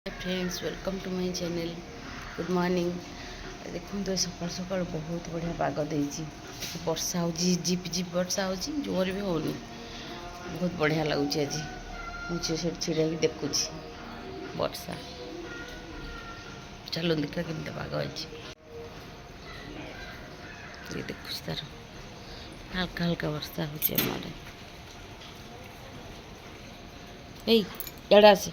Hi friends, welcome to my channel. Good morning. देखो तो सकाल सकाल बहुत बढ़िया पाग देती। वर्षा हो झिप झिप वर्षा हो जोर भी होनी। बहुत बढ़िया लगुच। आज मुझे छिड़ा देखुची वर्षा। चलो देखा केमती पाग अच्छी। देखुच तार हल्का हल्का वर्षा हो। इड़ा आसे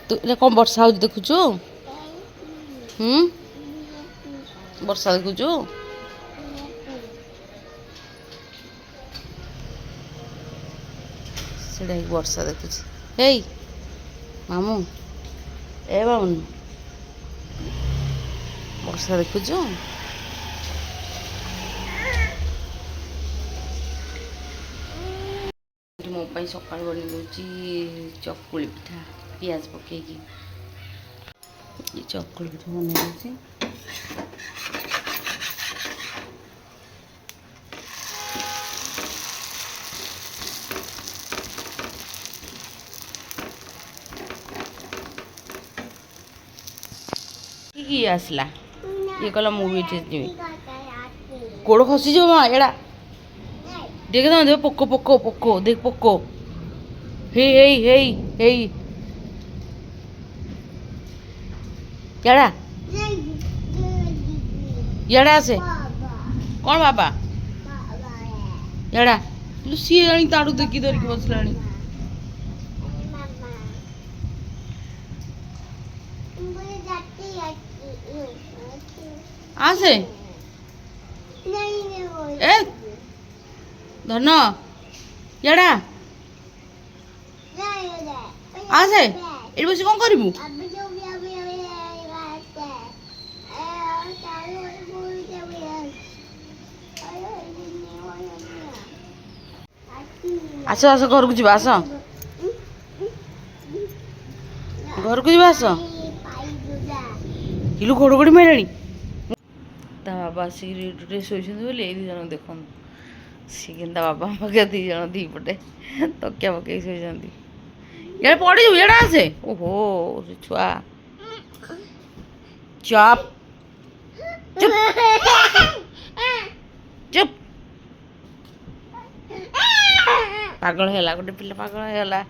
तू इधर कौन वर्षा हो देखुचु। वर्षा देखुचु। से वर्षा देखुची। हे मामू ए मामू वर्षा देखुचु। मो सका बन दूसरी चकुली पिठा पियाज पकईकि चकुली पिठा बन दूसरी। किए आसला ये कहला मुझे गोड़ खसी जा माँ एड़ा देख देख पोक पोक पोक देख पोक हे हे हे एड़ा एड़ा से कौन बाबा एड़ा सी आनी ताड़ू देखी धरिकी बसला आसे ए धन एड़ा आसे ये बस कौन करू आस आस घर को जास घर को जास किलो घोड़घोड़ी मारे ता बाबा आसिक शोचते बोले ये जन देख सी के बाबा पके दी जन दी पटे तकिया पकई शोचती ये पड़ी जाऊ एड़ा आसे ओहो छुआ चप चुप चुप पागल है गोटे पिला पागल है।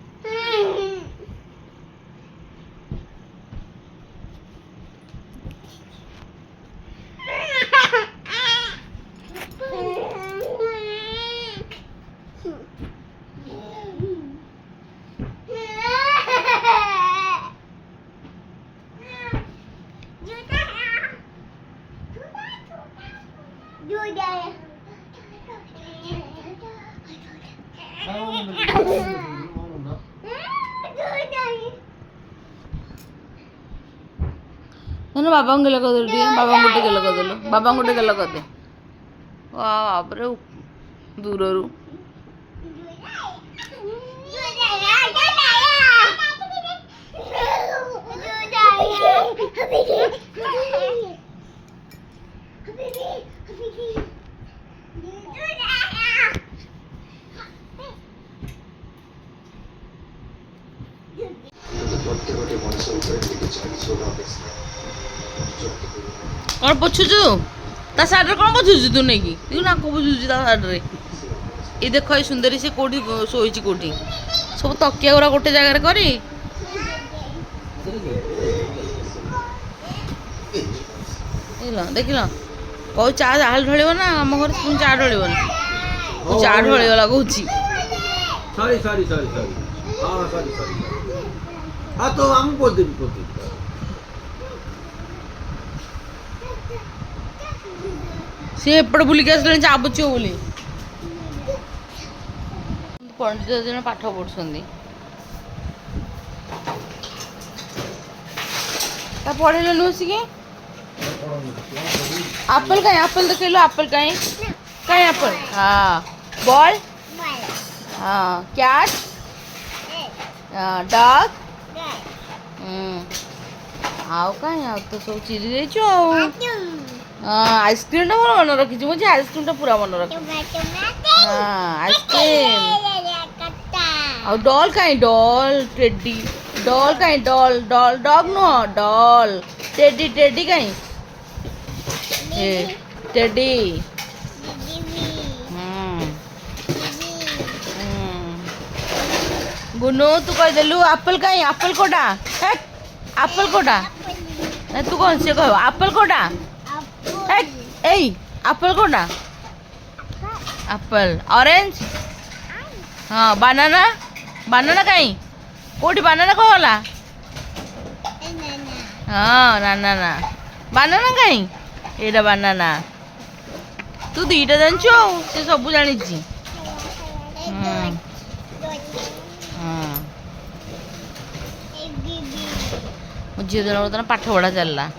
बाबा गेल कर बाबा गोटे गेल करदेलु बाबा गोटे गेल करदे बाबरे दूर रू कौन पोछुचु ता साइड कौन पोछुचु तू नहीं की तू ना को पोछुचु ता साइड रे ये देखो ये सुंदरी से कोठी सोईची कोठी सब तकिया गुरा गोटे जगह करी देखिल कौ चा जाल ढलिब ना आम घर पुणी चा ढलिबन चा ढलिगला कौच सॉरी सॉरी सॉरी सॉरी हाँ सॉरी सॉरी हाँ तो हम बोल देंगे सी एपटे बुलिक आसले चाबुच बोली पंडित जन पाठ पढ़ुं पढ़े नुसिके एप्पल कहीं एप्पल देखेलो एप्पल कहीं कहीं एप्पल हाँ बॉल हाँ कैट डॉग आउ कहीं आ तो सब चिरी देचु आइसक्रीम टा मोर मन रखी मुझे आइसक्रीम टा पूरा मन रखी हाँ आइसक्रीम ଆଉ ଡଲ୍ କାଇଁ ଡଲ୍ ଟେଡି ଡଲ୍ କାଇଁ ଡଲ୍ ଡଲ୍ ଡଗ୍ ନୁହଁ ଡଲ୍ ଟେଡି ଟେଡି କାଇଁ ଏ ଟେଡି गुनू तू कहदेलु आपेल कहीं आपेल कोटा है आपेल कोटा नहीं तू कौन से कह आपेल कोटा है ए आपेल कोटा आपेल ऑरेंज हाँ बनाना बनाना कहीं कोटी बनाना कह गला हाँ ना ना बनाना कहीं एटा बनाना तू दीटा जानछु से सब जानी झील दिन बर्तमान पाठ पढ़ा चलला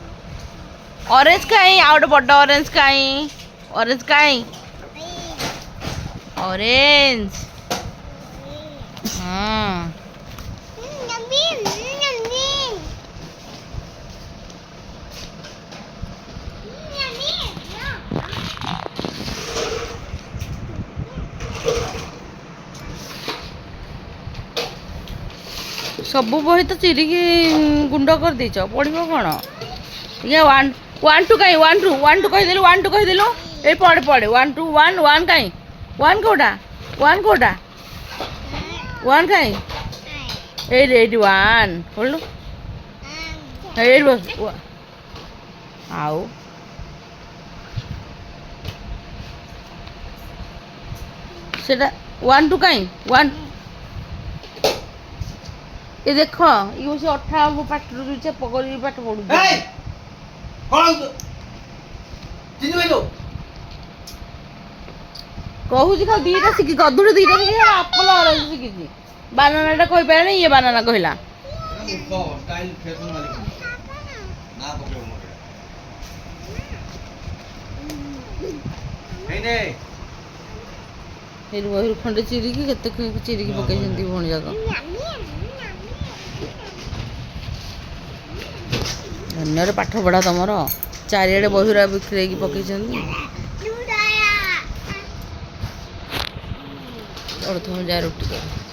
ऑरेंज कहीं आ गए बड़ ऑरेंज कहीं ऑरेंज कहीं ऑरेंज हाँ सबू बही तो चिरिकी गुंड कर देच पढ़ कौन ये वन वन टू कहीं वन टू कहीदेलु ये पढ़े पढ़े वन टू वन वन कहीं वन कोटा वन कहीं एट वन बोलू एट बस आउ सेटा वन टू कहीं वन ये देख ये से अठा पाठ रुचे पकड़ पाठ पढ़ू कहूँ खा दीटा शिखी गधुड़ दीटा शिखी आपल ऑरेंज शिखी बानाना कही पारे ये बानाना कहला बहिर खंडे चिरिकी केते चिरिकी पकई भौणी जाक धन्य पाठ पढ़ा तुमर चारिड़े बहिरा बिखरे पकई जा रुटी कर